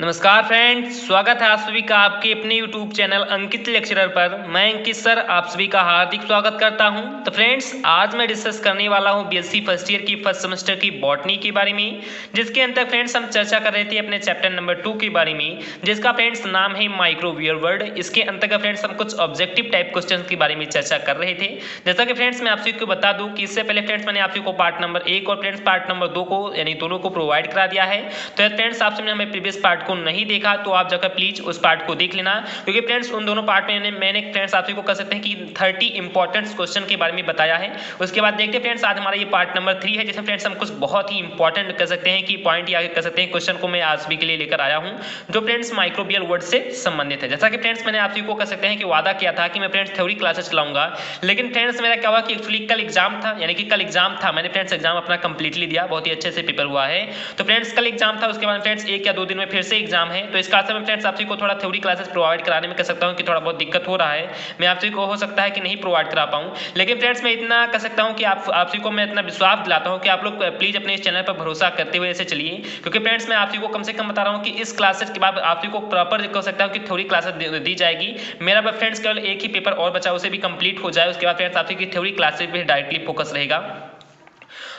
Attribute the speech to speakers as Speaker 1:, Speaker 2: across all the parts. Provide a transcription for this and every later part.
Speaker 1: नमस्कार फ्रेंड्स, स्वागत है आप सभी का आपके अपने YouTube चैनल अंकित लेक्चरर पर। मैं अंकित सर आप सभी का हार्दिक स्वागत करता हूं। तो फ्रेंड्स, आज मैं डिस्कस करने वाला हूं बीएससी फर्स्ट ईयर की फर्स्ट सेमेस्टर की बॉटनी के बारे में, जिसके अंदर फ्रेंड्स हम चर्चा कर रहे थे अपने चैप्टर नंबर 2 के बारे में, जिसका फ्रेंड्स नाम है माइक्रोवेव वर्ल्ड। इसके अंतर्गत फ्रेंड्स हम कुछ ऑब्जेक्टिव टाइप क्वेश्चन के बारे में चर्चा कर रहे थे। जैसा कि फ्रेंड्स मैं आप सभी को बता दूं कि इससे पहले फ्रेंड्स मैंने आप सभी को पार्ट नंबर 1 और फ्रेंड्स पार्ट नंबर 2 को यानी दोनों को प्रोवाइड करा दिया है। तो फ्रेंड्स आप सबने हमें प्रीवियस पार्ट को नहीं देखा तो आप जाकर प्लीज उस पार्ट को देख लेना, क्योंकि फ्रेंड्स उन दोनों पार्ट में मैंने फ्रेंड्स आप सभी को कह सकते हैं कि 30 इंपॉर्टेंट क्वेश्चन के बारे में बताया है। उसके बाद देखते हैं फ्रेंड्स, आज हमारा ये पार्ट नंबर 3 है, जिसमें फ्रेंड्स हम कुछ बहुत ही इंपॉर्टेंट कह सकते हैं कि पॉइंट या कह सकते हैं क्वेश्चन को मैं आज सभी के लिए लेकर आया हूं, जो फ्रेंड्स माइक्रोबियल वर्ड से संबंधित है। जैसा कि फ्रेंड्स मैंने आप सभी को कह सकते हैं कि वादा किया था कि मैं फ्रेंड्स थ्योरी क्लासेस चलाऊंगा, लेकिन फ्रेंड्स मेरा क्या हुआ कि एक्चुअली कल एग्जाम था, यानी कि कल एग्जाम था, मैंने फ्रेंड्स एग्जाम अपना कंप्लीटली दिया, बहुत ही अच्छे से पेपर हुआ है। तो फ्रेंड्स कल एग्जाम था, उसके बाद फ्रेंड्स 1 या 2 दिन में फिर से एग्जाम है। तो इस कारण से मैं फ्रेंड्स आप सभी को थोड़ा थ्योरी क्लासेस प्रोवाइड कराने में कह सकता हूं कि थोड़ा बहुत दिक्कत हो रहा है। मैं आप सभी को हो सकता है कि नहीं प्रोवाइड करा पाऊं, लेकिन फ्रेंड्स मैं इतना कह सकता हूं कि आप सभी को मैं इतना विश्वास दिलाता हूं कि आप लोग प्लीज अपने इस चैनल पर भरोसा करते हुए ऐसे चलिए, क्योंकि फ्रेंड्स मैं आप सभी को कम से कम बता रहा हूं कि इस क्लासेस के बाद आप सभी को प्रॉपर कह सकता हूं कि थ्योरी क्लासेस दी जाएगी। मेरा फ्रेंड्स केवल एक ही पेपर और बचा, उसे भी कंप्लीट हो जाए, उसके बाद फ्रेंड्स आप सभी की थ्योरी क्लासेस पे डायरेक्टली फोकस रहेगा।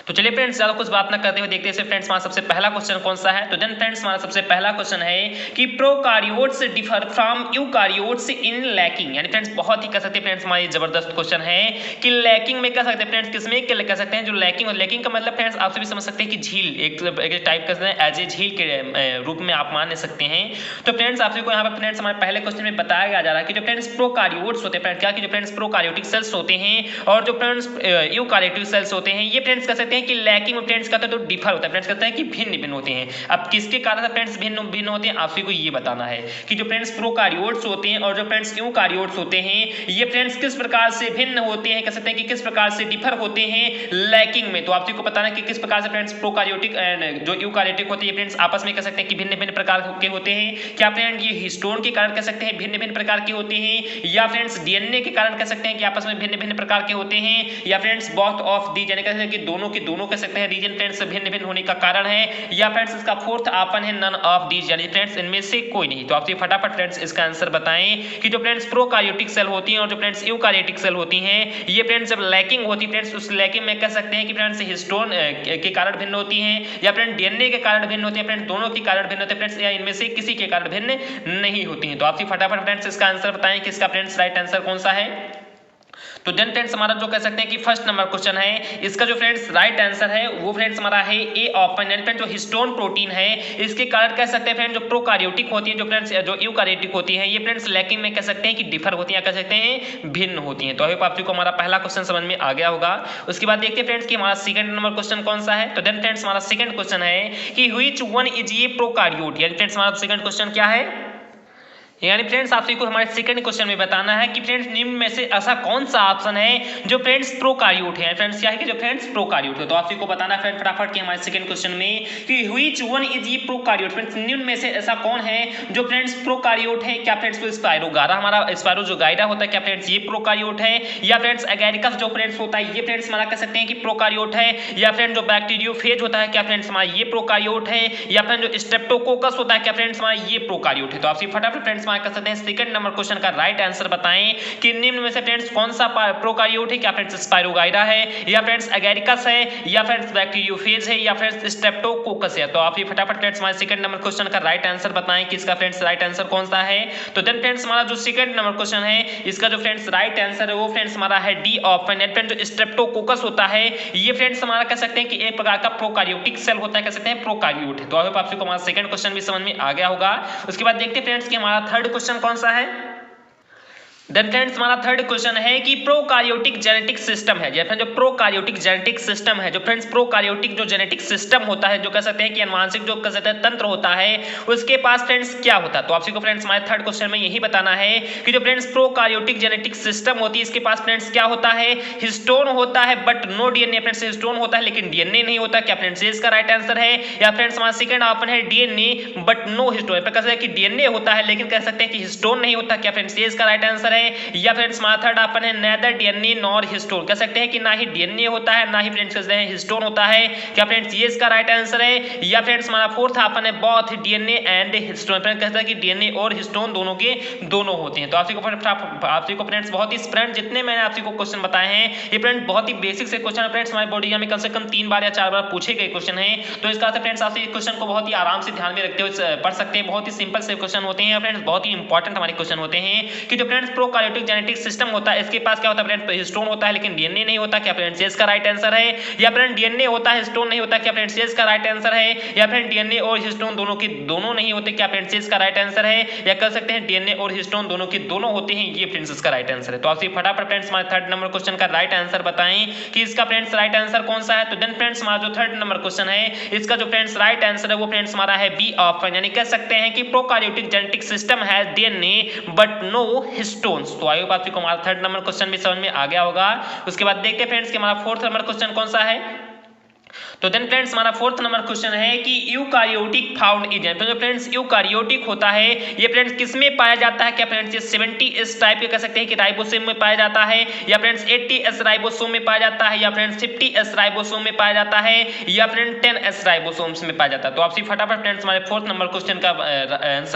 Speaker 1: तो चलिए फ्रेंड्स, ज्यादा कुछ बात ना करते हुए देखते हैं फ्रेंड्स हमारा सबसे पहला क्वेश्चन कौन सा है। तो देन फ्रेंड्स हमारा सबसे पहला क्वेश्चन है कि prokaryotes differ from eukaryotes in lacking, यानी फ्रेंड्स बहुत ही कह सकते हैं फ्रेंड्स हमारी जबरदस्त क्वेश्चन है कि लैकिंग में कह सकते हैं फ्रेंड्स किसमें कह सकते हैं जो लैकिंग का मतलब फ्रेंड्स आप सभी समझ सकते हैं कि झील एक टाइप का एज ए झील के रूप में आप मान सकते हैं। तो फ्रेंड्स आप सभी को यहाँ पर फ्रेंड्स हमारे पहले क्वेश्चन में बताया जा रहा है कि जो फ्रेंड्स प्रोकार्योट्स होते हैं फ्रेंड्स क्या कि जो फ्रेंड्स प्रोकार्योटिक सेल्स होते हैं और जो फ्रेंड्स यूकार्योटिक सेल्स होते हैं, ये फ्रेंड्स कह सकते हैं कि लैकिंग में फ्रेंड्स कहते हैं तो डिफर होता है, फ्रेंड्स कहते हैं कि भिन्न होते हैं। अब किसके कारण फ्रेंड्स भिन्न होते हैं, आप सभी को ये बताना है कि जो फ्रेंड्स प्रोकार्योट्स होते हैं और जो फ्रेंड्स यूकार्योट्स होते हैं, ये फ्रेंड्स किस प्रकार से भिन्न होते हैं, कह सकते हैं कि किस प्रकार से डिफर होते हैं लैकिंग में। तो आप सभी को बताना है कि किस प्रकार से फ्रेंड्स प्रोकार्योटिक एंड जो यूकार्योटिक होते हैं फ्रेंड्स आपस में कह सकते हैं कि भिन्न प्रकार के होते हैं। क्या फ्रेंड ये हिस्टोन के कारण कह सकते हैं भिन्न प्रकार के होते हैं, या फ्रेंड्स डीएनए के कारण कह सकते हैं कि आपस में भिन्न प्रकार के होते हैं, या फ्रेंड्स बोथ ऑफ दी, यानी कह सकते हैं कि दोनों के दोनों कह सकते हैं रीजन फ्रेंड्स भिन्न होने का कारण है, या फ्रेंड्स इसका फोर्थ ऑप्शन है नन ऑफ दीज, यानी फ्रेंड्स इनमें से कोई नहीं। तो आप फटाफट फ्रेंड्स इसका आंसर बताएं कि जो फ्रेंड्स प्रोकार्योटिक सेल होती हैं और जो फ्रेंड्स यूकार्योटिक सेल होती हैं, ये फ्रेंड्स जब लैकिंग होती है फ्रेंड्स उस लैकिंग में कह सकते हैं कि फ्रेंड्स हिस्टोन के कारण भिन्न होती हैं, या फ्रेंड्स डीएनए के कारण भिन्न होती है, फ्रेंड्स दोनों के कारण भिन्न होते हैं फ्रेंड्स, या इनमें से किसी के कारण भिन्न नहीं होती हैं। तो आप फटाफट फ्रेंड्स इसका आंसर बताएं कि इसका फ्रेंड्स राइट आंसर कौन सा है। तो देन फ्रेंड्स हमारा जो कह सकते हैं कि फर्स्ट नंबर क्वेश्चन है, इसका जो फ्रेंड्स राइट आंसर है वो फ्रेंड्स हमारा है ए ऑप्शन, यानी फ्रेंड्स जो हिस्टोन प्रोटीन है इसके कारण कह सकते हैं फ्रेंड्स जो प्रोकार्योटिक होती है जो फ्रेंड्स जो यूकार्योटिक होती है, ये फ्रेंड्स लैकिंग में कह सकते हैं कि डिफर होती है, कह सकते हैं भिन्न होती हैं। तो आई होप आप को हमारा पहला क्वेश्चन समझ में आ गया होगा। उसके बाद देखते हैं फ्रेंड्स कि हमारा सेकंड नंबर क्वेश्चन कौन सा है। तो देन फ्रेंड्स हमारा सेकंड क्वेश्चन है कि which one is a prokaryote, यानी फ्रेंड्स हमारा सेकंड क्वेश्चन क्या है, यानी फ्रेंड्स आप सभी को हमारे सेकंड क्वेश्चन में बताना है कि फ्रेंड्स निम्न में से ऐसा कौन सा ऑप्शन है जो फ्रेंड्स प्रोकार्योट है, फ्रेंड्स क्या है कि जो फ्रेंड्स प्रोकार्योट है। तो आप सभी को बताना है फटाफट कि हमारे सेकंड क्वेश्चन में कि व्हिच वन इज ये प्रोकार्योट, फ्रेंड्स निम्न में से ऐसा कौन है जो फ्रेंड्स प्रोकार्योट है। क्या फ्रेंड्स तो स्पाइरोगारा, हमारा स्पाइरो जो गाइडा होता है, क्या फ्रेंड्स ये प्रोकार्योट है, या फ्रेंड्स एगैरिकस जो फ्रेंड्स होता है ये फ्रेंड्स हमारा कह सकते हैं कि प्रोकार्योट है, या फ्रेंड्स जो बैक्टीरियोफेज होता है क्या फ्रेंड्स हमारा ये प्रोकार्योट है, या फ्रेंड्स जो स्ट्रेप्टोकोकस होता है क्या फ्रेंड्स हमारा ये प्रोकार्योट है। तो आप फटाफट फ्रेंड्स हमारा कह सकते हैं सेकंड नंबर क्वेश्चन का राइट आंसर बताएं कि निम्न में से फ्रेंड्स कौन सा प्रोकार्योट है, क्या फ्रेंड्स स्पाइरोगाइरा है, या फ्रेंड्स एगैरिकस है, या फ्रेंड्स बैक्टीरियोफेज है, या फ्रेंड्स स्ट्रेप्टोकोकस है। तो आप ये फटाफट फ्रेंड्स हमारे सेकंड नंबर क्वेश्चन का राइट आंसर बताएं कि इसका फ्रेंड्स राइट आंसर कौन सा है। तो देन फ्रेंड्स हमारा जो सेकंड नंबर क्वेश्चन है इसका जो फ्रेंड्स राइट आंसर है वो फ्रेंड्स हमारा है डी ऑप्शन, यानी फ्रेंड्स जो स्ट्रेप्टोकोकस होता है ये फ्रेंड्स हमारा कह सकते हैं कि एक प्रकार का प्रोकार्योटिक सेल होता है, कह सकते हैं प्रोकार्योट है। तो आई होप आप सबको हमारा सेकंड क्वेश्चन भी समझ में आ गया होगा। उसके बाद देखते हैं फ्रेंड्स कि हमारा थर्ड क्वेश्चन कौन सा है। देन फ्रेंड्स हमारा थर्ड क्वेश्चन है कि प्रोकार्योटिक जेनेटिक सिस्टम है, जो प्रोकार्योटिक जेनेटिक सिस्टम है, जो फ्रेंड्स प्रोकार्योटिक जो जेनेटिक सिस्टम होता है, जो कह सकते हैं कि अनुवांशिक जो कह सकते हैं तंत्र होता है उसके पास फ्रेंड्स क्या होता है। तो आप सभी को फ्रेंड्स हमारे थर्ड क्वेश्चन में यही बताना है कि जो फ्रेंड्स प्रोकार्योटिक जेनेटिक सिस्टम होती है इसके पास फ्रेंड्स क्या होता है, हिस्टोन होता है but no DNA, friends histone होता है लेकिन डीएनए नहीं होता। क्या फ्रेंड्स इसका राइट आंसर है, या फ्रेंड्स हमारा सेकंड ऑप्शन है डीएनए बट नो हिस्टोन, कह सकते हैं कि डीएनए होता है लेकिन कह सकते हैं कि हिस्टोन नहीं होता। क्या फ्रेंड्स इसका राइट आंसर आंसर है, या फ्रेंड्स हमारा थर्ड ऑप्शन है नेदर डीएनए नॉर हिस्टोन, कह सकते हैं कि ना ही डीएनए होता है ना ही फ्रेंड्स कहते हैं हिस्टोन होता है। क्या फ्रेंड्स ये इसका राइट आंसर है, या फ्रेंड्स हमारा फोर्थ ऑप्शन है both DNA and histone, friends कहता है कि डीएनए और हिस्टोन दोनों के दोनों होते हैं। तो आपसे को फ्रेंड्स बहुत ही फ्रेंड्स जितने मैंने आपसे को क्वेश्चन बताए हैं ये फ्रेंड्स बहुत ही बेसिक से क्वेश्चन है फ्रेंड्स, हमारे बोर्ड एग्जाम में कम से कम 3 बार या 4 बार पूछे गए क्वेश्चन है। तो इसका अर्थ फ्रेंड्स आपसे क्वेश्चन को बहुत ही आराम से ध्यान में रखते हुए पढ़ सकते हैं। बहुत ही सिंपल से क्वेश्चन होते हैं फ्रेंड्स, बहुत ही इंपॉर्टेंट हमारे क्वेश्चन होते हैं कि जो फ्रेंड्स प्रोकार्योटिक जेनेटिक सिस्टम होता है इसके पास क्या होता है फ्रेंड्स, हिस्टोन होता है लेकिन डीएनए नहीं होता। क्या फ्रेंड्स इसका राइट आंसर है, या फ्रेंड्स डीएनए होता है हिस्टोन नहीं होता। क्या फ्रेंड्स इसका राइट आंसर है, या फ्रेंड्स डीएनए और हिस्टोन दोनों के दोनों नहीं होते। क्या फ्रेंड्स इसका राइट आंसर है, या कह सकते हैं डीएनए और हिस्टोन दोनों के दोनों होते हैं, ये फ्रेंड्स इसका राइट आंसर है। तो आपसे फटाफट फ्रेंड्स हमारे थर्ड नंबर क्वेश्चन का राइट आंसर बताएं कि इसका फ्रेंड्स राइट आंसर कौन सा है। तो देन फ्रेंड्स हमारा जो थर्ड नंबर क्वेश्चन है इसका जो फ्रेंड्स राइट आंसर है वो फ्रेंड्स हमारा है बी ऑप्शन, यानी कह सकते हैं कि prokaryotic genetic system has DNA but no histones. तो आई होप आपको हमारा थर्ड नंबर क्वेश्चन भी समझ में आ गया होगा। उसके बाद देखते हैं फ्रेंड्स कि हमारा फोर्थ नंबर क्वेश्चन कौन सा है। तो देन फ्रेंड्स हमारा फोर्थ नंबर क्वेश्चन है कि यूकारियोटिक फाउंड इन, तो जो फ्रेंड्स यूकारियोटिक होता है ये फ्रेंड्स किस में पाया जाता है। क्या फ्रेंड्स ये 70s टाइप के कह सकते हैं कि राइबोसोम में पाया जाता है, या फ्रेंड्स 80s राइबोसोम में पाया जाता है, या फ्रेंड्स 50s राइबोसोम में पाया जाता है, या फ्रेंड्स 10s राइबोसोम्स में पाया जाता है। तो आपसे फटाफट फ्रेंड्स हमारे फोर्थ नंबर क्वेश्चन का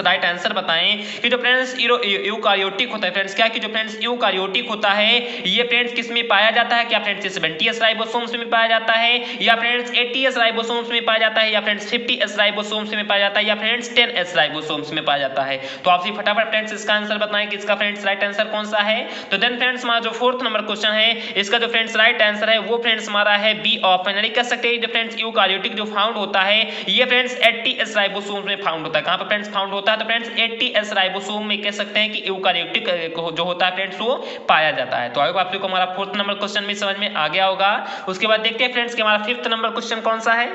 Speaker 1: राइट आंसर बताएं कि जो फ्रेंड्स यूकारियोटिक होता है फ्रेंड्स, क्या कि जो फ्रेंड्स यूकारियोटिक होता है ये फ्रेंड्स किस में पाया जाता है। क्या फ्रेंड्स 70s राइबोसोम्स में पाया जाता है, या फ्रेंड्स 80s राइबोसोम्स में पाया जाता है, या फ्रेंड्स 50s राइबोसोम्स में पाया जाता है, या फ्रेंड्स 10s राइबोसोम्स में पाया जाता है। तो आप फटाफट फ्रेंड्स इसका आंसर बताएं कि इसका फ्रेंड्स राइट आंसर कौन सा है। तो देन फ्रेंड्स हमारा जो फोर्थ नंबर क्वेश्चन है इसका जो फ्रेंड्स राइट आंसर है वो फ्रेंड्स हमारा है बी ऑप्शन, यानी कह सकते हैं जो फ्रेंड्स यूकारियोटिक जो फाउंड होता है ये फ्रेंड्स 80s राइबोसोम्स में फाउंड होता है। कहां पर फ्रेंड्स फाउंड होता है, तो फ्रेंड्स 80s राइबोसोम में कह सकते हैं कि यूकारियोटिक जो होता है फ्रेंड्स वो पाया जाता है। तो आई होप आप लोगों को हमारा फोर्थ नंबर क्वेश्चन भी समझ में आ गया होगा। उसके बाद देखते हैं फ्रेंड्स कि हमारा फिफ्थ नंबर क्वेश्चन कौन सा है।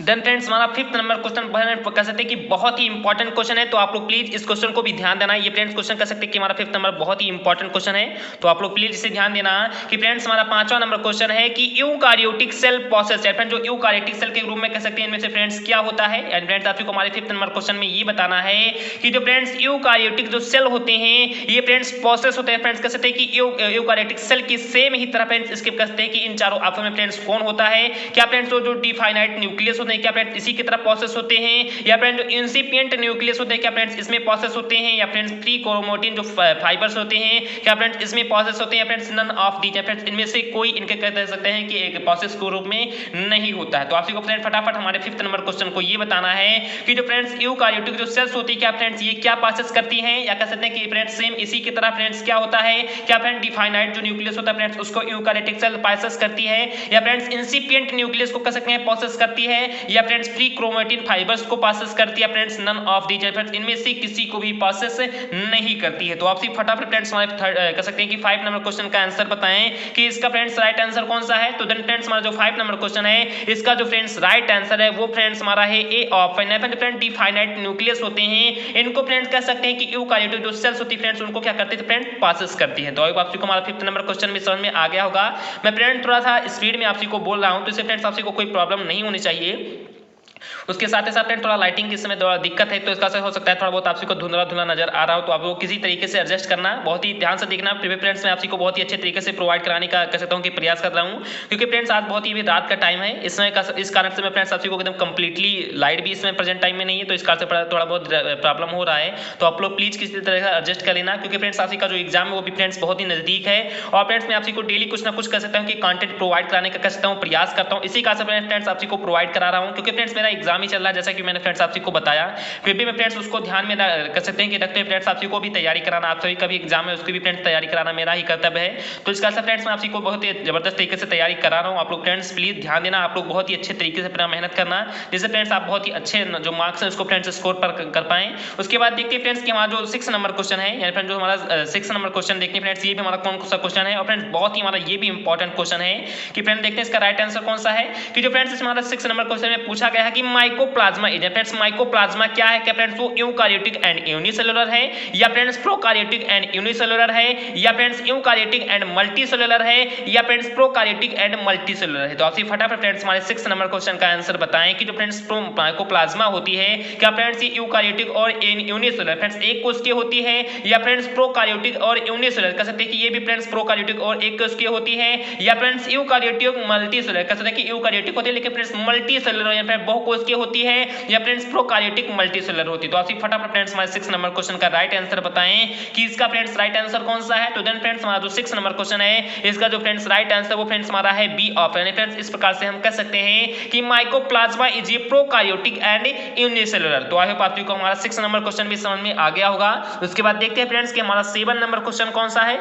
Speaker 1: देन फ्रेंड्स हमारा फिफ्थ नंबर क्वेश्चन कह सकते हैं कि बहुत ही इंपॉर्टेंट क्वेश्चन है, तो आप लोग प्लीज इस क्वेश्चन को भी ध्यान देना। ये फ्रेंड्स क्वेश्चन कह सकते हैं कि हमारा फिफ्थ नंबर बहुत ही इंपॉर्टेंट क्वेश्चन है, तो आप लोग प्लीज इसे ध्यान देना कि फ्रेंड्स हमारा पांचवा नंबर क्वेश्चन है कि यूकारियोटिक सेल प्रोसेस है फ्रेंड्स, जो यूकारियोटिक सेल के ग्रुप में कह सकते हैं इनमें से फ्रेंड्स क्या होता है। एंड फ्रेंड्स आपको हमारे फिफ्थ नंबर क्वेश्चन में ये बताना है कि जो फ्रेंड्स यूकारियोटिक जो सेल होते हैं ये फ्रेंड्स प्रोसेस होते हैं फ्रेंड्स, कह सकते हैं कि यूकारियोटिक सेल की सेम ही तरह फ्रेंड्स इसके कहते हैं कि इन चारों ऑप्शन में फ्रेंड्स कौन होता है। क्या फ्रेंड्स जो डिफाइनाइट न्यूक्लियस होते हैं क्या फ्रेंड्स इसी तरह प्रोसेस होते हैं, या फ्रेंड्स जो इंसिपिएंट न्यूक्लियस होते हैं क्या फ्रेंड्स इसमें प्रोसेस होते हैं, या फ्रेंड्स फ्री क्रोमैटिन जो फाइबर्स होते हैं क्या फ्रेंड्स इसमें प्रोसेस होते हैं, या friends none of these, friends इनमें से कोई इनके कह सकते हैं कि एक प्रोसेस के रूप में नहीं होता है। तो आपको फ्रेंड्स फटाफट हमारे फिफ्थ नंबर क्वेश्चन को ये बताना है कि जो फ्रेंड्स यूकारियोटिक जो सेल्स होती है क्या फ्रेंड्स ये क्या प्रोसेस करती हैं, या कह सकते हैं कि फ्रेंड्स सेम इसी की तरह फ्रेंड्स क्या होता है। क्या फ्रेंड्स डिफाइनाइट जो न्यूक्लियस होता है फ्रेंड्स उसको यूकारियोटिक सेल प्रोसेस करती है, या फ्रेंड्स इंसिपिएंट न्यूक्लियस को कह सकते हैं प्रोसेस करती है, या फ्रेंड्स फ्री क्रोमैटिन फाइबर्स को प्रोसेस करती है friends none of these, friends इनमें से किसी को भी प्रोसेस नहीं करती है। तो आप फटाफट फ्रेंड्स हमारे कह सकते हैं कि 5 नंबर क्वेश्चन का आंसर बताएं कि इसका फ्रेंड्स राइट आंसर कौन सा है। तो देन फ्रेंड्स हमारा जो 5 नंबर क्वेश्चन है इसका जो फ्रेंड्स राइट आंसर है वो फ्रेंड्स हमारा है ए ऑप्शन है। फ्रेंड्स डिफाइनाइट न्यूक्लियस होते हैं इनको फ्रेंड्स कह सकते हैं कि यूकारियोटिक जो सेल्स होती है फ्रेंड्स उनको क्या करते हैं फ्रेंड्स प्रोसेस करती है। तो आपको हमारा 5th नंबर क्वेश्चन भी समझ में आ गया होगा। मैं फ्रेंड्स थोड़ा सा स्पीड में आपको बोल रहा हूं तो इससे फ्रेंड्स आपको कोई प्रॉब्लम नहीं होनी चाहिए। उसके साथ ही साथ फ्रेंड थोड़ा लाइटिंग के समय थोड़ा दिक्कत है तो इसका से हो सकता है थोड़ा बहुत आपको धुंधला धुंधला नजर आ रहा हो, तो आप लोग किसी तरीके से एडजस्ट करना, बहुत ही ध्यान से देखना। फ्रेंड्स मैं आपको बहुत ही अच्छे तरीके से प्रोवाइड कराने का कह सकता हूँ कि प्रयास कर रहा हूँ, क्योंकि फ्रेंड्स आज बहुत ही रात का टाइम है इसमें इस कारण से मैं फ्रेंड्स आपको एकदम कंप्लीटली लाइट भी इसमें प्रेजेंट टाइम में नहीं है, तो इस कारण से थोड़ा बहुत प्रॉब्लम हो रहा है। तो आप लोग प्लीज किसी तरह से एडजस्ट कर लेना, क्योंकि फ्रेंड्स आपका जो एग्जाम है वो भी फ्रेंड्स बहुत ही नजदीक है। और फ्रेंड्स मैं आपको डेली कुछ ना कुछ कर सकता हूँ कि कंटेंट प्रोवाइड कराने का कह सकता हूँ प्रयास करता हूँ, इसी कारण से फ्रेंड्स आपको प्रोवाइड करा रहा हूँ, क्योंकि फ्रेंड्स मेरा एग्जाम ही चल रहा है जैसा कि मैंने फ्रेंड्स आपको बताया। फिर भी मैं फ्रेंड्स उसको ध्यान में कर सकते हैं कि रखते हैं फ्रेंड्स आपको भी तैयारी कराना, आप सभी का भी एग्जाम है उसकी भी फ्रेंड्स तैयारी कराना मेरा ही कर्तव्य है। तो इसका से फ्रेंड्स मैं आपको बहुत ही जबरदस्त तरीके से तैयारी करा रहा हूँ। आप लोग फ्रेंड्स प्लीज ध्यान देना, आप लोग बहुत ही अच्छे तरीके से मेहनत करना, जिससे फ्रेंड्स आप बहुत ही अच्छे जो मार्क्स हैं उसको फ्रेंड्स स्कोर पर कर पाएं। उसके बाद देखते हैं फ्रेंड्स कि हमारा जो 6 नंबर क्वेश्चन है, यानी फ्रेंड्स जो हमारा 6 नंबर क्वेश्चन देखते हैं फ्रेंड्स ये भी हमारा कौन सा क्वेश्चन है, और फ्रेंड्स बहुत ही हमारा ये भी इंपॉर्टेंट क्वेश्चन है कि फ्रेंड्स देखते हैं इसका राइट आंसर कौन सा है। कि जो फ्रेंड्स हमारा 6 नंबर क्वेश्चन में पूछा गया है कि माइकोप्लाज्मा इज फ्रेंड्स माइकोप्लाज्मा क्या है क्या फ्रेंड्स वो यूकारियोटिक एंड यूनिसेलुलर है या फ्रेंड्स प्रोकारियोटिक एंड यूनिसेलुलर है या फ्रेंड्स यूकारियोटिक एंड मल्टीसेलुलर है या फ्रेंड्स प्रोकारियोटिक एंड मल्टीसेलुलर है। तो आप फटाफट फ्रेंड्स हमारे 6 नंबर क्वेश्चन का आंसर बताएं कि जो फ्रेंड्स माइकोप्लाज्मा होती है क्या फ्रेंड्स ये यूकारियोटिक और यूनिसेलुलर फ्रेंड्स एक कोश की होती है या फ्रेंड्स प्रोकारियोटिक और यूनिसेलुलर कह सकते हैं कि ये भी फ्रेंड्स प्रोकारियोटिक और एक कोश की होती है या फ्रेंड्स यूकारियोटिक मल्टीसेलुलर कह सकते हैं कि यूकारियोटिक होती है लेकिन फ्रेंड्स मल्टीसेलुलर या फिर बहुकोश की होती है या फ्रेंड्स प्रोकारियोटिक मल्टीसेलुलर होती है। तो आप फटाफट फ्रेंड्स हमारे 6 नंबर क्वेश्चन का राइट आंसर बताएं कि इसका फ्रेंड्स राइट आंसर कौन सा है। तो देन फ्रेंड्स हमारा जो 6 नंबर क्वेश्चन है इसका जो फ्रेंड्स राइट आंसर वो फ्रेंड्स हमारा है बी ऑप्शन है। फ्रेंड्स इस प्रकार से हम कह सकते हैं कि mycoplasma is a prokaryotic and unicellular. तो आई होप आप को हमारा 6 नंबर क्वेश्चन भी समझ में आ गया होगा। उसके बाद देखते हैं फ्रेंड्स कि हमारा 7 नंबर क्वेश्चन कौन सा है।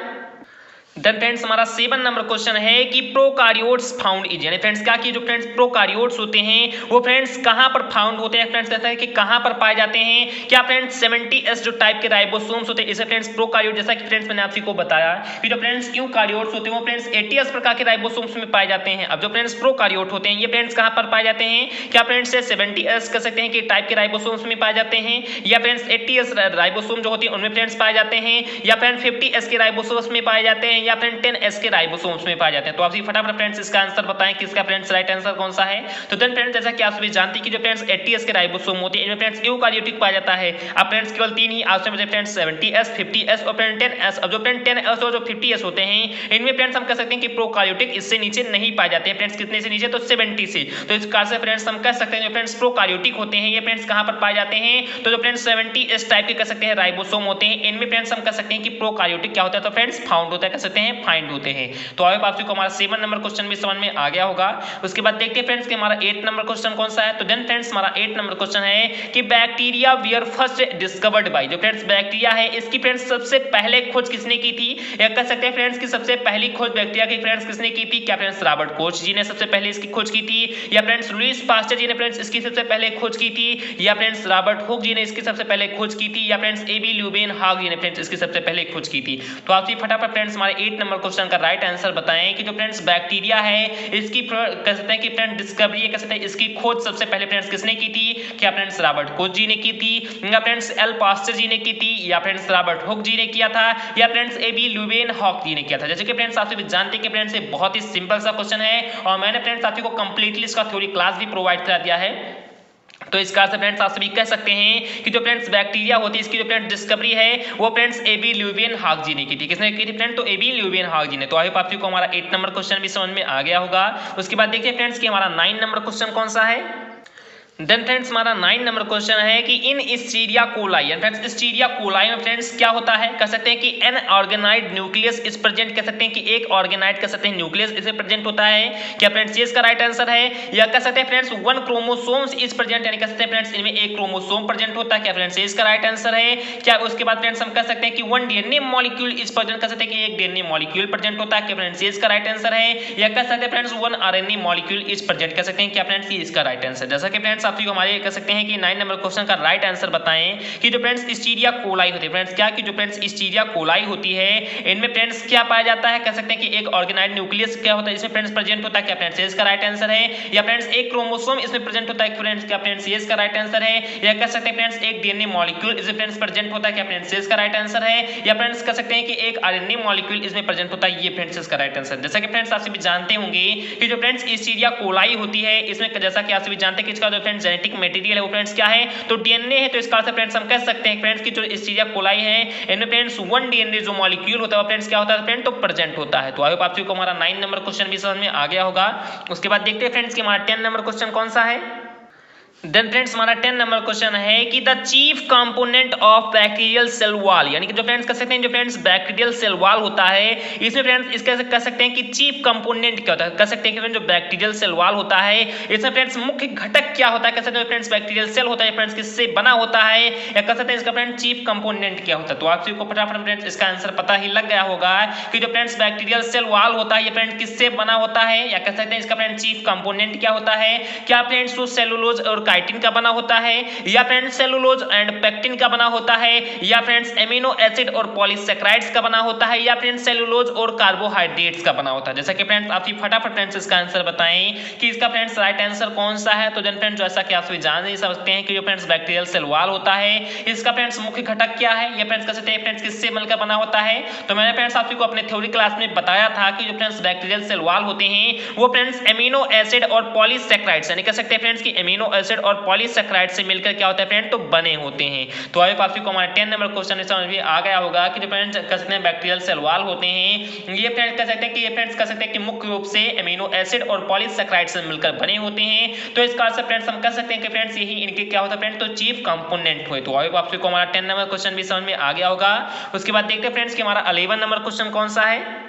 Speaker 1: देन फ्रेंड्स हमारा 7 नंबर क्वेश्चन है कि प्रोकारियोट्स फाउंड इज यानी फ्रेंड्स क्या कि जो फ्रेंड्स प्रोकारियोट्स होते हैं वो फ्रेंड्स कहां पर फाउंड होते हैं। फ्रेंड्स कहता है कि कहां पर पाए जाते हैं। क्या फ्रेंड्स 70s जो टाइप के राइबोसोम्स होते हैं इसे फ्रेंड्स प्रोकारियोट जैसा कि फ्रेंड्स मैंने आपको बताया कि जो फ्रेंड्स यूकारियोट्स होते हैं वो फ्रेंड्स 80s प्रकार के राइबोसोम्स में पाए जाते हैं। अब जो फ्रेंड्स प्रोकारियोट होते हैं ये फ्रेंड्स कहां पर पाए जाते हैं। क्या फ्रेंड्स 70s कह सकते हैं कि टाइप के राइबोसोम्स में पाए जाते हैं या फ्रेंड्स 80s राइबोसोम जो होती है उनमें फ्रेंड्स पाए जाते हैं या फ्रेंड्स 50s के राइबोसोम्स में पाए जाते हैं या फ्रेंड्स 10s राइबोसोम्स में पाए जाते हैं। तो आप फटाफट फ्रेंड्स इसका आंसर बताएं कि इसका फ्रेंड्स राइट आंसर कौन सा है। तो देन फ्रेंड्स जैसा कि आप सभी जानते हैं कि जो फ्रेंड्स 80s के राइबोसोम होते हैं इनमें फ्रेंड्स यूकारियोटिक पाया जाता है। अब फ्रेंड्स केवल 3 ही ऑप्शन में फ्रेंड्स 70s 50s और फ्रेंड्स 10s। अब जो फ्रेंड्स 10s और जो 50s होते हैं इनमें फ्रेंड्स हम कह सकते हैं कि प्रोकारियोटिक इससे नीचे नहीं पाए जाते हैं। फ्रेंड्स कितने से नीचे तो 70 से। तो इस प्रकार से फ्रेंड्स हम कह सकते हैं जो फ्रेंड्स प्रोकारियोटिक होते हैं ये फ्रेंड्स कहां पर पाए जाते हैं। तो जो फ्रेंड्स 70s टाइप के कह सकते हैं राइबोसोम होते हैं इनमें फ्रेंड्स हम कह सकते हैं कि प्रोकारियोटिक क्या होता है तो फ्रेंड्स फाउंड होता है कह सकते हैं फाइंड होते हैं। तो आई होप आप को हमारा 7 नंबर क्वेश्चन भी समझ में आ गया होगा। उसके बाद देखते हैं फ्रेंड्स कि हमारा 8 नंबर क्वेश्चन कौन सा है। तो देन फ्रेंड्स हमारा 8 नंबर क्वेश्चन है कि bacteria wear first discovered by जो फ्रेंड्स बैक्टीरिया है इसकी फ्रेंड्स सबसे पहले खोज किसने की थी। या कह सकते हैं फ्रेंड्स कि सबसे पहली खोज बैक्टीरिया की फ्रेंड्स किसने की थी। क्या फ्रेंड्स रॉबर्ट कोच जी ने सबसे पहले इसकी खोज की थी या फ्रेंड्स लुईस पास्चर जी ने फ्रेंड्स इसकी सबसे पहले खोज की थी या फ्रेंड्स रॉबर्ट हुक जी ने इसकी सबसे पहले खोज की थी या फ्रेंड्स एबी ल्यूवेनहॉग जी ने फ्रेंड्स इसकी सबसे पहले खोज की थी। तो आप फटाफट फ्रेंड्स हमारे 8 नंबर क्वेश्चन का राइट आंसर बताएं कि जो फ्रेंड्स बैक्टीरिया है इसकी कह सकते हैं कि फ्रेंड्स डिस्कवरी कह सकते हैं इसकी खोज सबसे पहले फ्रेंड्स किसने की थी। क्या फ्रेंड्स रॉबर्ट कोच जी ने की थी या फ्रेंड्स एल पास्चर जी ने की थी या फ्रेंड्स रॉबर्ट हुक जी ने किया था या फ्रेंड्स एबी ल्यूवेनहॉग जी ने किया था। जैसे कि फ्रेंड्स आप सभी जानते हैं कि फ्रेंड्स ये बहुत ही सिंपल सा क्वेश्चन है और मैंने फ्रेंड्स आपको कंप्लीटली इसका थ्योरी क्लास भी प्रोवाइड करा दिया है। तो इस कारण से फ्रेंड्स आप सभी कह सकते हैं कि जो फ्रेंड्स बैक्टीरिया होती है इसकी जो फ्रेंड्स डिस्कवरी है वो फ्रेंड्स एबी ल्यूवेनहॉग जी ने की थी। किसने की थी फ्रेंड्स तो एबी ल्यूवेनहॉग जी ने। तो आई होप आप को हमारा 8 नंबर क्वेश्चन भी समझ में आ गया होगा। उसके बाद देखिए फ्रेंड्स कि हमारा 9 नंबर क्वेश्चन कौन सा है। देन फ्रेंड्स हमारा 9 नंबर क्वेश्चन है कि इन स्टीरिया कोलाई फ्रेंड्स स्टीरिया कोलाई में फ्रेंड्स क्या होता है। कह सकते हैं कि एन ऑर्गेनाइड न्यूक्लियस इस प्रेजेंट कह सकते हैं कि एक ऑर्गेनाइड कह सकते हैं न्यूक्लियस इसमें प्रेजेंट होता है। क्या फ्रेंड्स ये इसका राइट आंसर है या कह सकते हैं फ्रेंड्स 1 क्रोमोसोम्स इस प्रेजेंट यानी कह सकते हैं फ्रेंड्स इनमें एक क्रोमोसोम प्रेजेंट होता है। क्या फ्रेंड्स ये इसका राइट आंसर है। क्या उसके बाद फ्रेंड्स हम कह सकते हैं कि 1 डीएनए मॉलिक्यूल इस प्रेजेंट कह सकते हैं कि एक डीएनए मॉलिक्यूल प्रेजेंट होता है। क्या फ्रेंड्स ये इसका राइट आंसर है या कह सकते हैं फ्रेंड्स 1 आरएनए मॉलिक्यूल इस प्रेजेंट कह सकते हैं। क्या फ्रेंड्स ये इसका राइट आंसर। जैसा कि फ्रेंड्स आप हमारे कह सकते हैं कि 9 नंबर क्वेश्चन का राइट आंसर बताएं कि जो फ्रेंड्स स्टीरिया कोलाई होती है फ्रेंड्स क्या कि जो फ्रेंड्स स्टीरिया कोलाई होती है इनमें फ्रेंड्स क्या पाया जाता है। कह सकते हैं कि एक ऑर्गेनाइड न्यूक्लियस क्या होता है इसमें फ्रेंड्स प्रेजेंट होता है। क्या फ्रेंड्स इसका राइट आंसर है या फ्रेंड्स एक क्रोमोसोम इसमें प्रेजेंट होता है। फ्रेंड्स क्या फ्रेंड्स ये इसका राइट आंसर है या कह सकते हैं फ्रेंड्स एक डीएनए मॉलिक्यूल इसमें फ्रेंड्स प्रेजेंट होता है। क्या फ्रेंड्स इसका राइट आंसर है या फ्रेंड्स कह सकते हैं कि एक आरएनए मॉलिक्यूल इसमें प्रेजेंट होता है। ये फ्रेंड्स इसका राइट आंसर। जैसा कि फ्रेंड्स आप सभी जानते होंगे कि जो फ्रेंड्स स्टीरिया कोलाई होती है इसमें जैसा कि आप सभी जानते हैं कि इसका जो फ्रेंड्स जेनेटिक मटेरियल है वो फ्रेंड्स क्या है तो डीएनए है। तो इस कारण से फ्रेंड्स हम कह सकते हैं फ्रेंड्स की जो स्टीरिया कोलाई है इनमें फ्रेंड्स 1 डीएनए जो मॉलिक्यूल होता है वो फ्रेंड्स क्या होता है फ्रेंड तो प्रेजेंट होता है। तो आई होप आप को हमारा 9 नंबर क्वेश्चन भी समझ में आ गया होगा। उसके बाद देखते हैं फ्रेंड्स कि हमारा 10 नंबर क्वेश्चन कौन सा है। देन फ्रेंड्स हमारा 10 नंबर क्वेश्चन है कि the chief component of bacterial cell wall यानी कि जो फ्रेंड्स कह सकते हैं जो फ्रेंड्स बैक्टीरियल सेल वॉल होता है इसमें फ्रेंड्स इसका कह सकते हैं कि चीफ कंपोनेंट क्या होता है। कह सकते हैं कि जो बैक्टीरियल सेल वॉल होता है इसमें फ्रेंड्स मुख्य घटक क्या होता है। कह सकते हैं फ्रेंड्स बैक्टीरियल सेल होता है फ्रेंड्स किससे बना होता है या कह सकते हैं इसका फ्रेंड्स चीफ कंपोनेंट क्या होता है। तो आप सभी को फटाफट फ्रेंड्स इसका आंसर पता ही लग गया होगा कि जो फ्रेंड्स बैक्टीरियल सेल वॉल होता है ये फ्रेंड्स किससे बना होता है या कह सकते हैं इसका फ्रेंड्स चीफ कंपोनेंट क्या होता है। क्या फ्रेंड्स तो सेलुलोज और काइटिन का बना होता है, या फ्रेंड्स सेलुलोज एंड पेक्टिन का बना होता है, या फ्रेंड्स एमिनो एसिड और पॉलीसेकेराइड्स का बना होता है, या फ्रेंड्स सेलुलोज और कार्बोहाइड्रेट्स का बना होता है। जैसा कि फ्रेंड्स आप फटाफट फ्रेंड्स इसका आंसर बताएं कि इसका फ्रेंड्स राइट आंसर कौन सा है। तो जन फ्रेंड्स जैसा कि आप सभी जान ही सकते हैं कि जो फ्रेंड्स बैक्टीरियल सेल वॉल होता है, इसका फ्रेंड्स मुख्य घटक क्या है, ये फ्रेंड्स कह सकते हैं फ्रेंड्स किससे मिलकर बना होता है। तो मैंने फ्रेंड्स आपको अपने थ्योरी क्लास में बताया था कि जो फ्रेंड्स बैक्टीरियल सेल वॉल होते हैं वो फ्रेंड्स एमिनो एसिड और पॉलीसेकेराइड्स यानी कह सकते हैं फ्रेंड्स कि एमिनो एसिड और पॉलीसेकेराइड से मिलकर क्या होता है फ्रेंड तो बने होते हैं। तो अभी आपको हमारा 10 नंबर क्वेश्चन समझ में आ गया होगा कि जो फ्रेंड्स कह सकते हैं बैक्टीरियल सेल वॉल होते हैं ये फ्रेंड्स कह सकते हैं कि ये फ्रेंड्स कह सकते हैं कि मुख्य रूप से एमिनो एसिड और पॉलीसेकेराइड से मिलकर बने होते हैं। तो इसका से फ्रेंड्स हम कह सकते हैं कि फ्रेंड्स यही इनके क्या होता है फ्रेंड्स तो चीफ कंपोनेंट हुए। तो अभी आपको हमारा 10 नंबर क्वेश्चन भी समझ में आ गया होगा। उसके बाद देखते हैं फ्रेंड्स कि हमारा 11 नंबर क्वेश्चन कौन सा है।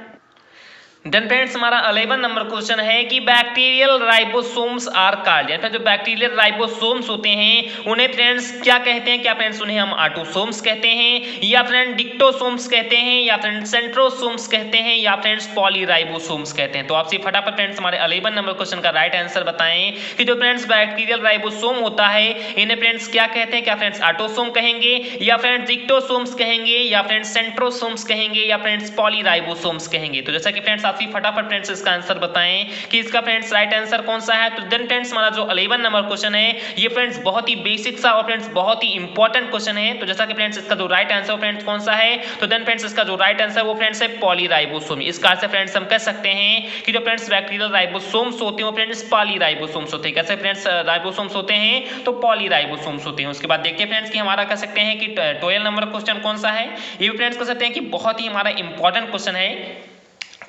Speaker 1: देन फ्रेंड्स हमारा 11 नंबर क्वेश्चन है कि बैक्टीरियल राइबोसोम्स आर कॉल्ड, यानी जो बैक्टीरियल राइबोसोम्स होते हैं उन्हें फ्रेंड्स क्या कहते हैं, क्या फ्रेंड्स उन्हें हम ऑटोसोम्स कहते हैं, या फ्रेंड डिक्टोसोम्स कहते हैं, या फ्रेंड सेंट्रोसोम्स कहते हैं, या फ्रेंड्स पॉलीराइबोसोम्स कहते हैं। तो आपसे फटाफट फ्रेंड्स हमारे 11 नंबर क्वेश्चन का राइट आंसर बताएं कि जो फ्रेंड्स बैक्टीरियल राइबोसोम होता है इन्हें फ्रेंड्स क्या कहते हैं, क्या फ्रेंड्स ऑटोसोम कहेंगे, या फ्रेंड्स डिक्टोसोम्स कहेंगे, या फ्रेंड्स सेंट्रोसोम्स कहेंगे, या फ्रेंड्स पॉलीराइबोसोम्स कहेंगे। तो जैसा कि फ्रेंड्स आप फटाफट फ्रेंड्स इसका आंसर बताएं कि इसका फ्रेंड्स राइट आंसर कौन सा है। तो देन फ्रेंड्स हमारा जो 11 नंबर क्वेश्चन है ये फ्रेंड्स बहुत ही बेसिक सा और फ्रेंड्स बहुत ही इंपॉर्टेंट क्वेश्चन है। तो जैसा कि फ्रेंड्स इसका जो राइट आंसर फ्रेंड्स कौन सा है, तो देन फ्रेंड्स इसका जो राइट आंसर वो फ्रेंड्स है पॉलीराइबोसोम। इसका से फ्रेंड्स हम कह सकते हैं कि जो फ्रेंड्स बैक्टीरियल राइबोसोम्स होते हैं वो फ्रेंड्स पॉलीराइबोसोम्स होते हैं। कैसे फ्रेंड्स राइबोसोम्स होते हैं तो पॉलीराइबोसोम्स होते हैं। उसके बाद देखते हैं फ्रेंड्स कि हमारा कह सकते हैं कि 12 नंबर क्वेश्चन कौन सा है। ये फ्रेंड्स कह सकते हैं कि बहुत ही हमारा इंपॉर्टेंट क्वेश्चन है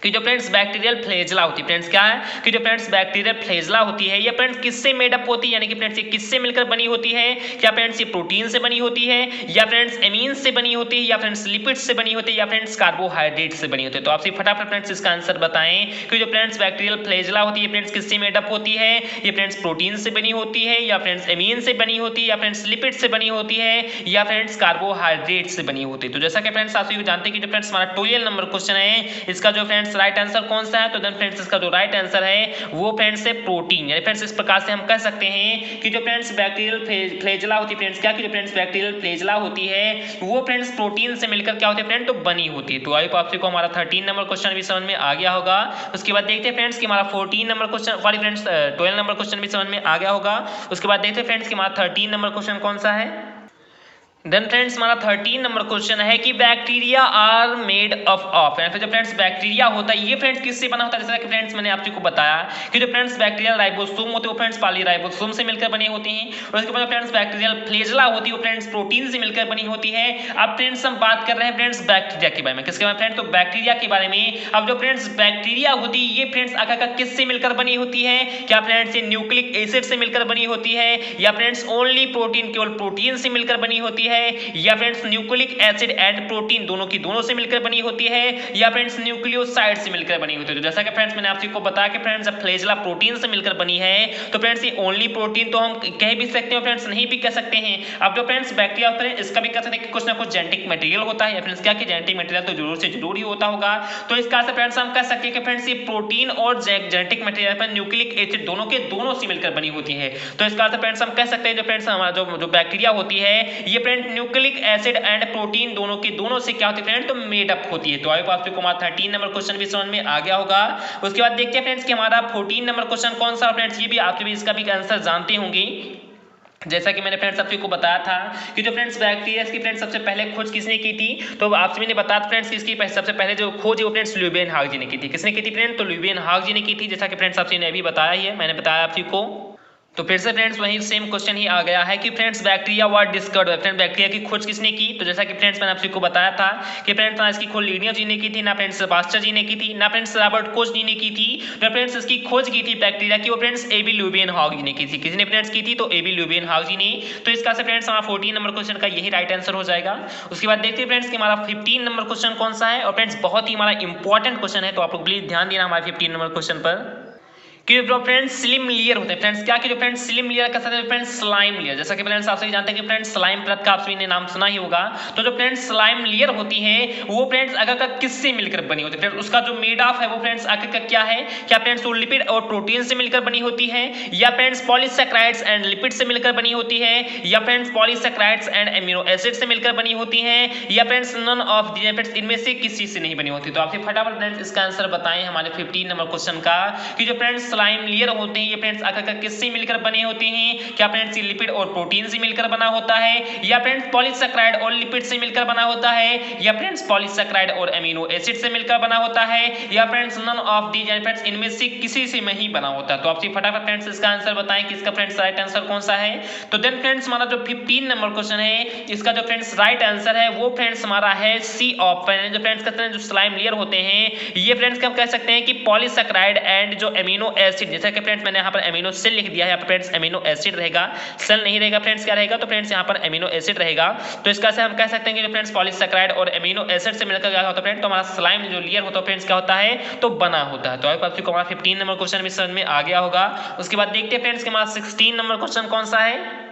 Speaker 1: कि जो फ्रेंड्स बैक्टीरियल फ्लैजेला होती है फ्रेंड्स क्या है कि जो फ्रेंड्स बैक्टीरियल फ्लैजेला होती है ये फ्रेंड्स किससे मेडअप होती है, यानी कि फ्रेंड्स ये किससे मिलकर बनी होती है। क्या फ्रेंड्स ये प्रोटीन से बनी होती है, या फ्रेंड्स एमीन से बनी होती है, या फ्रेंड्स लिपिड्स से बनी होती है, या फ्रेंड्स कार्बोहाइड्रेट से बनी होती है। तो आपसे फटाफट फ्रेंड्स इसका आंसर बताएं कि जो फ्रेंड्स बैक्टीरियल फ्लैजेला होती है फ्रेंड्स किससे मेडअप होती है। ये फ्रेंड्स प्रोटीन से बनी होती है, या फ्रेंड्स एमीन से बनी होती है, या फ्रेंड्स लिपिड से बनी होती है, या फ्रेंड्स कार्बोहाइड्रेट से बनी होती है। तो जैसा कि फ्रेंड्स आप सभी जानते हैं कि जो फ्रेंड्स हमारा 12 नंबर क्वेश्चन है इसका जो फ्रेंड्स राइट आंसर कौन सा है। तो देन फ्रेंड्स इसका जो राइट आंसर है वो फ्रेंड्स है प्रोटीन। यानी फ्रेंड्स इस प्रकार से हम कह सकते हैं कि जो फ्रेंड्स बैक्टीरियल फ्लैजेला होती है फ्रेंड्स क्या कि जो फ्रेंड्स बैक्टीरियल फ्लैजेला होती है वो फ्रेंड्स प्रोटीन से मिलकर क्या होती है फ्रेंड तो बनी होती है। तो आई आपको हमारा 13 नंबर क्वेश्चन भी समझ में आ गया होगा। उसके बाद देखते हैं फ्रेंड्स कि हमारा 14 number question sorry friends 12 number question भी समझ में आ गया होगा। उसके बाद देखते हैं फ्रेंड्स कि हमारा 13 नंबर क्वेश्चन कौन सा है। देन फ्रेंड्स हमारा 13 नंबर क्वेश्चन है कि बैक्टीरिया आर मेड ऑफ जो फ्रेंड्स बैक्टीरिया होता है ये फ्रेंड्स किससे बना होता है। जैसा कि फ्रेंड्स मैंने आपको बताया कि जो फ्रेंड्स बैक्टीरियल राइबोसोम होते हैं वो फ्रेंड्स पॉलीराइबोसोम से मिलकर बने होते हैं। और उसके बाद फ्रेंड्स बैक्टीरियल फ्लैजेला होती है वो फ्रेंड्स प्रोटीन से मिलकर बनी होती है। अब फ्रेंड्स हम बात कर रहे हैं फ्रेंड्स बैक्टीरिया के बारे में। किसके बारे में फ्रेंड्स तो बैक्टीरिया के बारे में। अब जो फ्रेंड्स बैक्टीरिया होती है ये फ्रेंड्स आखिर किससे मिलकर बनी होती है। क्या फ्रेंड्स ये न्यूक्लिक एसिड से मिलकर बनी होती है, या फ्रेंड्स ओनली प्रोटीन केवल प्रोटीन से मिलकर बनी होती है, या friends nucleic acid and protein दोनों की दोनों से मिलकर बनी होती है, या फ्रेंड्स न्यूक्लियोसाइड से मिलकर बनी होती है। तो जैसा कि फ्रेंड्स मैंने आपको बताया कि फ्रेंड्स जब फ्लैजेला प्रोटीन से मिलकर बनी है तो फ्रेंड्स ये ओनली प्रोटीन तो हम कह भी सकते हैं फ्रेंड्स नहीं भी कह सकते हैं। अब जो फ्रेंड्स बैक्टीरिया होता है इसका भी कह सकते हैं कि कुछ ना कुछ जेनेटिक मटेरियल होता है, या फ्रेंड्स क्या कि जेनेटिक मटेरियल तो जरूर से जरूर ही होता होगा। तो इसका से फ्रेंड्स हम कह सकते हैं कि फ्रेंड्स ये प्रोटीन और जेनेटिक मटेरियल पर न्यूक्लिक एसिड दोनों के दोनों से मिलकर बनी होती है। तो इसका से फ्रेंड्स हम कह सकते हैं जो फ्रेंड्स हमारा जो बैक्टीरिया होती है ये friend nucleic acid and protein दोनों के दोनों से क्या होती है फ्रेंड तो मेड अप होती है। तो आई आपको हमारा 13 नंबर क्वेश्चन भी समझ में आ गया होगा। उसके बाद देखते हैं फ्रेंड्स कि हमारा 14 नंबर क्वेश्चन कौन सा फ्रेंड्स ये भी आप भी इसका भी आंसर जानते होंगे। जैसा कि मैंने फ्रेंड्स आपको बताया था कि जो फ्रेंड्स बैक्टीरिया की फ्रेंड्स सबसे पहले खोज किसने की थी। तो आपसे मैंने बताया फ्रेंड्स कि इसकी सबसे पहले जो खोज है वो फ्रेंड्स ल्यूवेनहॉग जी ने की थी। किसने की थी फ्रेंड तो ल्यूवेनहॉग जी ने की थी। जैसा कि फ्रेंड्स आपसे अभी बताया ही है, मैंने बताया आपको। तो फिर से फ्रेंड्स वही सेम क्वेश्चन ही आ गया है कि friends bacteria was discovered. Friends bacteria की खोज किसने की। तो जैसा कि फ्रेंड्स मैंने आपको बताया था कि फ्रेंड्स ना इसकी खोज लिनियस जी ने की थी, ना फ्रेंड्स पास्चर जी ने की थी, ना फ्रेंड्स रॉबर्ट कोच जी ने की थी। तो फ्रेंड्स इसकी खोज की थी बैक्टीरिया की वो फ्रेंड्स एबी ल्यूवेनहॉग जी ने की थी। किसने फ्रेंड्स की थी तो एबी ल्यूवेनहॉग जी ने। तो इसका से फ्रेंड्स हमारा 14 नंबर क्वेश्चन का यही राइट आंसर हो जाएगा। उसके बाद देखते हैं फ्रेंड्स कि हमारा 15 नंबर क्वेश्चन कौन सा है। और फ्रेंड्स बहुत ही हमारा इंपॉर्टेंट क्वेश्चन है, तो आप लोग प्लीज ध्यान देना हमारे 15 नंबर क्वेश्चन पर कि जो फ्रेंड्स स्लिम लेयर होते हैं फ्रेंड्स, क्या कि जो फ्रेंड्स स्लिम लेयर का साथ है फ्रेंड्स स्लाइम लेयर। जैसा कि फ्रेंड्स आप सभी जानते हैं कि फ्रेंड्स स्लाइम परत का आप सभी ने नाम सुना ही होगा। तो जो फ्रेंड्स स्लाइम लेयर होती है वो फ्रेंड्स आखिरकार किससे मिलकर बनी होती है फ्रेंड्स, उसका जो मेड ऑफ है वो फ्रेंड्स आखिरकार क्या है, क्या फ्रेंड्स वो लिपिड और प्रोटीन से मिलकर बनी होती है, या फ्रेंड्स पॉलीसैकेराइड्स एंड लिपिड से मिलकर बनी होती है, या friends polysaccharides and amino acid से मिलकर बनी होती है, या friends none of the friends इनमें से किसी से नहीं बनी होती। तो आपसे फटाफट फ्रेंड्स इसका आंसर बताएं हमारे 15 नंबर क्वेश्चन का कि जो फ्रेंड्स स्लाइम लेयर होते हैं ये फ्रेंड्स आखिरकार किससे मिलकर बने होते हैं, क्या फ्रेंड्स ये लिपिड और प्रोटीन से मिलकर बना होता है, या फ्रेंड्स पॉलीसैकेराइड और लिपिड से मिलकर बना होता है, या फ्रेंड्स पॉलीसैकेराइड और एमिनो एसिड से मिलकर बना होता है, या friends none of the friends इनमें से किसी से नहीं बना होता। तो आप फटाफट फ्रेंड्स इसका आंसर बताएं कि इसका फ्रेंड्स राइट आंसर कौन सा है। तो देन फ्रेंड्स हमारा जो 15 नंबर क्वेश्चन है इसका जो फ्रेंड्स राइट आंसर है वो फ्रेंड्स हमारा है सी ऑप्शन। जो फ्रेंड्स कहते हैं जो स्लाइम लेयर होते हैं ये फ्रेंड्स हम कह सकते हैं कि पॉलीसैकेराइड एंड जो एमिनो एसिड, जैसा कि फ्रेंड्स मैंने यहाँ पर एमिनो सेल लिख दिया है, यहाँ पर फ्रेंड्स एमिनो एसिड रहेगा, सेल नहीं रहेगा फ्रेंड्स, क्या रहेगा तो फ्रेंड्स यहाँ पर एमिनो एसिड रहेगा। तो इसका से हम कह सकते हैं कि जो फ्रेंड्स पॉलीसैकेराइड और एमिनो एसिड से मिलकर क्या होता है फ्रेंड्स, तो हमारा स्लाइम जो लेयर होता है फ्रेंड्स क्या होता है तो बना होता है। तो आपको हमारा 15 नंबर क्वेश्चन भी समझ में आ गया होगा। उसके बाद देखते हैं फ्रेंड्स कि हमारा 16 नंबर क्वेश्चन कौन सा है।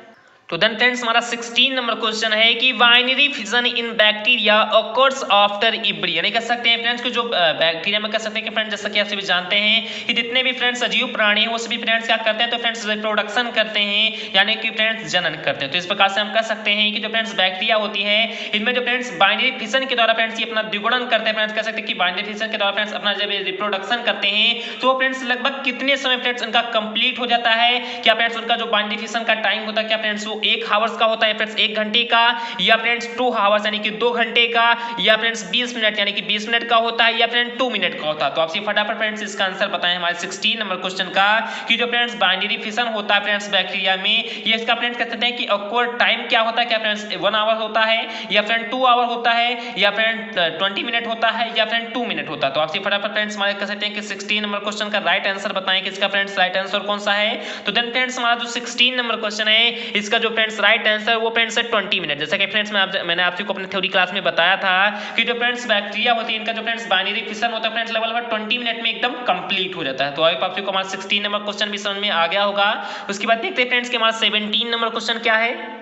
Speaker 1: तो देन फ्रेंड्स हमारा 16 नंबर क्वेश्चन है कि binary fission in bacteria occurs after इब्री, यानी कह सकते हैं फ्रेंड्स कि जो बैक्टीरिया में कह सकते हैं कि फ्रेंड्स जैसा कि आप सभी जानते हैं कि जितने भी फ्रेंड्स सजीव प्राणी हैं वो सभी फ्रेंड्स क्या करते हैं तो फ्रेंड्स रिप्रोडक्शन करते हैं, यानी कि फ्रेंड्स जनन करते हैं। तो इस प्रकार से हम कह सकते हैं कि जो फ्रेंड्स बैक्टीरिया होती है इनमें जो फ्रेंड्स बाइनरी फिजन के द्वारा फ्रेंड्स ये अपना द्विगुणन करते हैं फ्रेंड्स, कह सकते हैं कि बाइनरी फिजन के द्वारा फ्रेंड्स अपना जब रिप्रोडक्शन करते हैं तो फ्रेंड्स लगभग कितने समय फ्रेंड्स उनका कंप्लीट हो जाता है, क्या फ्रेंड्स उनका जो बाइनरी फिजन का टाइम होता है क्या फ्रेंड्स वो 1 आवर्स का होता है फ्रेंड्स 1 घंटे का, या फ्रेंड्स 2 आवर्स यानी कि 2 घंटे का, या फ्रेंड्स 20 मिनट यानी कि 20 मिनट का होता है, या फ्रेंड्स 2 मिनट का होता है। तो आपसे फटाफट फ्रेंड्स इसका आंसर बताएं हमारे 16 नंबर क्वेश्चन का कि जो फ्रेंड्स बाइनरी फिशन होता है फ्रेंड्स बैक्टीरिया में ये इसका फ्रेंड्स कहते हैं कि ऑकवर्ड टाइम क्या होता है, क्या फ्रेंड्स 1 आवर होता है, या फ्रेंड 2 आवर होता है, या फ्रेंड 20 मिनट होता है, या फ्रेंड 2 मिनट होता है। तो आपसे फटाफट फ्रेंड्स हमारे कह सकते हैं कि 16 नंबर क्वेश्चन का राइट आंसर बताएं कि इसका फ्रेंड्स राइट आंसर कौन सा है। तो देन फ्रेंड्स हमारा जो 16 नंबर क्वेश्चन है इसका जो फ्रेंड्स राइट आंसर वो फ्रेंड्स 20 मिनट। जैसा कि फ्रेंड्स मैंने आपको अपने थ्योरी क्लास में बताया था कि जो फ्रेंड्स बैक्टीरिया होती है इनका जो फ्रेंड्स बाइनरी फिशन होता है फ्रेंड्स लगभग 20 मिनट में एकदम कंप्लीट हो जाता है। तो आपको हमारा 16 नंबर क्वेश्चन भी समझ में आ गया होगा। उसके बाद देखते हैं फ्रेंड्स कि हमारा 17 नंबर क्वेश्चन क्या है।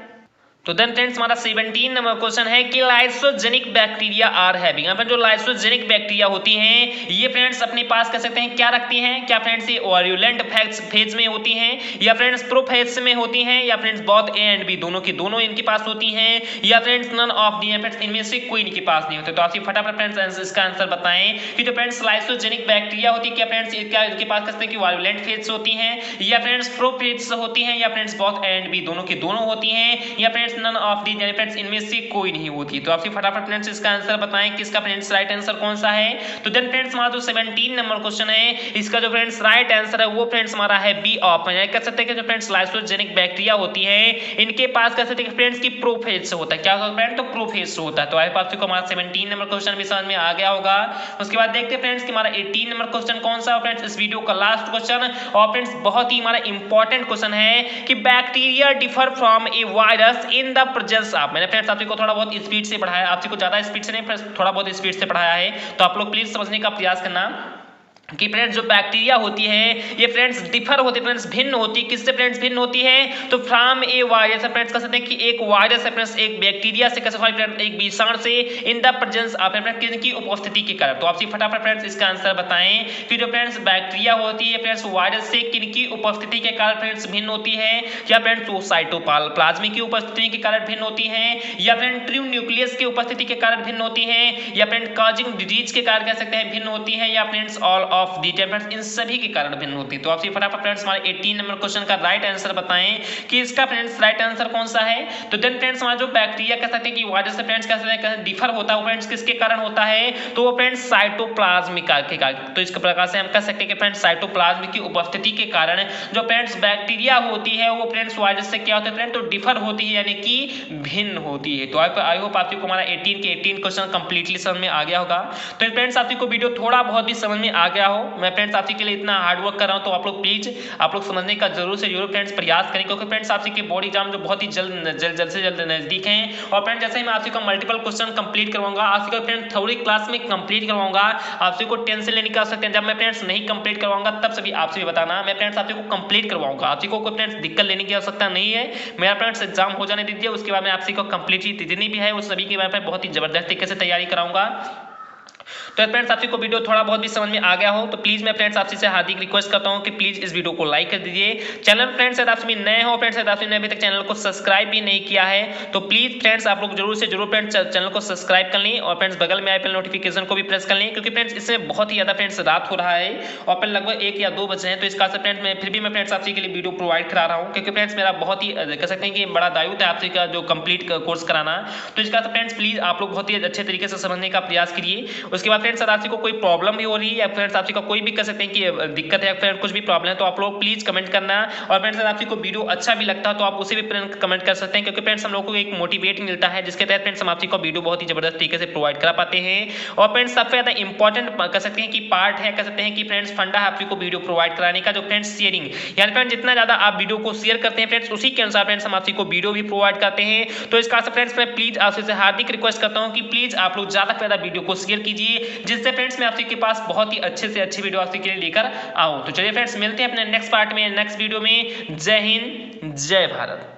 Speaker 1: तो देन फ्रेंड्स हमारा 17 नंबर क्वेश्चन है कि लाइसोजेनिक बैक्टीरिया आर हैविंग, यहाँ पर जो लाइसोजेनिक बैक्टीरिया होती हैं ये फ्रेंड्स अपने पास कह सकते हैं क्या रखती हैं, क्या फ्रेंड्स ये वायरुलेंट फेज में होती हैं, या फ्रेंड्स प्रोफेज में होती हैं, या friends both A and B दोनों की दोनों इनके पास होती हैं, या friends none of the friends इनमें से कोई इनके पास नहीं होते। तो आप फटाफट फ्रेंड्स इसका आंसर बताएं कि जो फ्रेंड्स लाइसोजेनिक बैक्टीरिया होती है क्या फ्रेंड्स क्या इनके पास कह सकते हैं कि वायरुलेंट फेज होती हैं, या फ्रेंड्स प्रोफेज होती हैं, या friends both A and B दोनों की दोनों होती हैं, या friends none of the friends इनमें से कोई नहीं होती। तो आपसे फटाफट फ्रेंड्स इसका आंसर बताएं कि इसका फ्रेंड्स राइट आंसर कौन सा है। तो देन फ्रेंड्स हमारा जो 17 नंबर क्वेश्चन है इसका जो फ्रेंड्स राइट आंसर है वो फ्रेंड्स हमारा है बी ऑप्शन। कह सकते हैं कि जो फ्रेंड्स लाइसोजेनिक बैक्टीरिया होती है इनके पास कह सकते हैं कि फ्रेंड्स की प्रोफेज से होता है, क्या होता है फ्रेंड्स तो प्रोफेज से होता है। तो आपको हमारा 17 नंबर क्वेश्चन भी समझ में आ गया होगा। उसके बाद देखते हैं फ्रेंड्स कि हमारा 18 नंबर क्वेश्चन कौन सा है फ्रेंड्स, इस वीडियो का लास्ट क्वेश्चन और फ्रेंड्स बहुत ही हमारा इंपॉर्टेंट क्वेश्चन है कि bacteria differ from A virus in the presence of. मैंने फ्रेंड्स आपको थोड़ा बहुत स्पीड से पढ़ाया, आपको ज्यादा स्पीड से नहीं थोड़ा बहुत स्पीड से पढ़ाया है, तो आप लोग प्लीज समझने का प्रयास करना कि फ्रेंड्स जो बैक्टीरिया होती है ये फ्रेंड्स डिफर होती है फ्रेंड्स भिन्न होती है, किससे फ्रेंड्स भिन्न होती है तो फ्रॉम ए वायरस है फ्रेंड्स कह सकते हैं कि एक वायरस है फ्रेंड्स एक बैक्टीरिया से कह सकते हैं फ्रेंड्स एक विषाणु से in the presence of friends किसकी उपस्थिति के कारण। तो आपसे फटाफट फ्रेंड्स इसका आंसर बताएं कि जो फ्रेंड्स बैक्टीरिया होती है फ्रेंड्स वायरस से किनकी उपस्थिति के कारण फ्रेंड्स भिन्न होती है, या फ्रेंड्स वो साइटोप्लाज्म की उपस्थिति के कारण भिन्न होती है, या फ्रेंड ट्रू न्यूक्लियस की उपस्थिति के कारण भिन्न होती है, या फ्रेंड कॉजिंग डिजीज के कारण कह सकते हैं भिन्न होती है, या friends all of the friends इन सभी के कारण भिन्न होती है। तो आपसे फटाफट फ्रेंड्स हमारे 18 नंबर क्वेश्चन का राइट आंसर बताएं कि इसका फ्रेंड्स राइट आंसर कौन सा है। तो देन फ्रेंड्स हमारा जो बैक्टीरिया कह सकते हैं कि वायरस से फ्रेंड्स कह सकते हैं डिफर होता है वो फ्रेंड्स किसके कारण होता है तो वो फ्रेंड्स साइटोप्लाज्म के कारण। तो इस प्रकार से हम कह सकते हैं कि फ्रेंड्स साइटोप्लाज्म की उपस्थिति के कारण जो फ्रेंड्स बैक्टीरिया होती है वो फ्रेंड्स वायरस से क्या होता है फ्रेंड्स तो डिफर होती है यानी कि भिन्न होती है। तो आई होप आपको हमारा 18 के 18 क्वेश्चन कंप्लीटली समझ में आ गया होगा। तो फ्रेंड्स आपको वीडियो थोड़ा बहुत भी समझ में आ गया गया हो। मैं फ्रेंड्स आपसे के लिए इतना हार्ड वर्क कर रहा हूँ, तो आप लोग प्लीज आप लोग समझने का जरूर से जरूर फ्रेंड्स प्रयास करें, क्योंकि फ्रेंड्स आपसे के बोर्ड एग्जाम जो बहुत ही जल्द से जल्द नजदीक हैं। और फ्रेंड्स जैसे ही मैं आपसे को मल्टीपल क्वेश्चन कंप्लीट करवाऊंगा, आपसे को फ्रेंड्स थ्योरी क्लास में कंप्लीट करवाऊंगा, आपसे को टेंशन लेने की आवश्यकता है। जब मैं फ्रेंड्स नहीं कंप्लीट करवाऊंगा तब सभी आपसे भी बताना, मैं फ्रेंड्स आपसे को कंप्लीट करवाऊंगा, आपसे को कोई फ्रेंड्स दिक्कत लेने की आवश्यकता नहीं है। मेरा फ्रेंड्स एग्जाम हो जाने दीजिए, उसके बाद मैं आपसे को कंप्लीटली जितनी भी है उस सभी के बारे में बहुत ही जबरदस्त तरीके से तैयारी कराऊंगा। तो फ्रेंड्स आपसे को वीडियो थोड़ा बहुत भी समझ में आ गया हो तो प्लीज मैं फ्रेंड्स आपसे से हार्दिक रिक्वेस्ट करता हूं कि प्लीज इस वीडियो को लाइक कर दीजिए। चैनल फ्रेंड्स यदि आपसे नए हो फ्रेंड्स, यदि आपने अभी तक चैनल को सब्सक्राइब भी नहीं किया है तो प्लीज फ्रेंड्स आप लोग जरूर से जरूर फ्रेंड्स चैनल को सब्सक्राइब कर लें और फ्रेंड्स बगल में आए बेल नोटिफिकेशन को भी प्रेस कर लें, क्योंकि फ्रेंड्स इसमें बहुत ही ज्यादा फ्रेंड्स रात हो रहा है और फिर लगभग 1 या 2 बजे हैं। तो इसका फ्रेंड्स मैं फिर भी मैं फ्रेंड्स आपसे के लिए वीडियो प्रोवाइड करा रहा हूँ, क्योंकि फ्रेंड्स मेरा बहुत ही कह सकते हैं कि बड़ा दायित्व है आपसे का जो कंप्लीट कोर्स कराना। तो इसका फ्रेंड्स प्लीज आप लोग बहुत ही अच्छे तरीके से समझने का प्रयास करिए। उसके बाद फ्रेंड्स आपसे को कोई प्रॉब्लम भी हो रही है या फ्रेंड्स आपसे को कोई भी कह सकते हैं कि दिक्कत है या फिर कुछ भी प्रॉब्लम है तो आप लोग प्लीज कमेंट करना। और फ्रेंड्स अगर आपसे को वीडियो अच्छा भी लगता है तो आप उसे भी कमेंट कर सकते हैं, क्योंकि फ्रेंड्स हम लोग को एक मोटिवेट मिलता है जिसके तहत फ्रेंड्स हम आपसे को वीडियो बहुत ही जबरदस्त तरीके से प्रोवाइड करा पाते हैं। और फ्रेंड्स सबसे ज्यादा इंपॉर्टेंट कह सकते हैं कि पार्ट है, कह सकते हैं कि फ्रेंड्स फंडा है आपसे को वीडियो प्रोवाइड कराने का, जो फ्रेंड्स शेयरिंग, यानी फ्रेंड्स जितना ज्यादा आप वीडियो को शेयर करते हैं फ्रेंड्स उसी के अनुसार फ्रेंड्स हम आपसे को वीडियो भी प्रोवाइड करते हैं। तो इसका फ्रेंड्स मैं प्लीज आपसे हार्दिक रिक्वेस्ट करता हूं कि प्लीज आप लोग ज्यादा से ज्यादा वीडियो को शेयर कीजिए, जिससे फ्रेंड्स मैं आपसे के पास बहुत ही अच्छे से अच्छी वीडियो आपके लिए लेकर आऊं। तो चलिए फ्रेंड्स मिलते हैं अपने नेक्स्ट पार्ट में, नेक्स्ट वीडियो में। जय हिंद, जय भारत।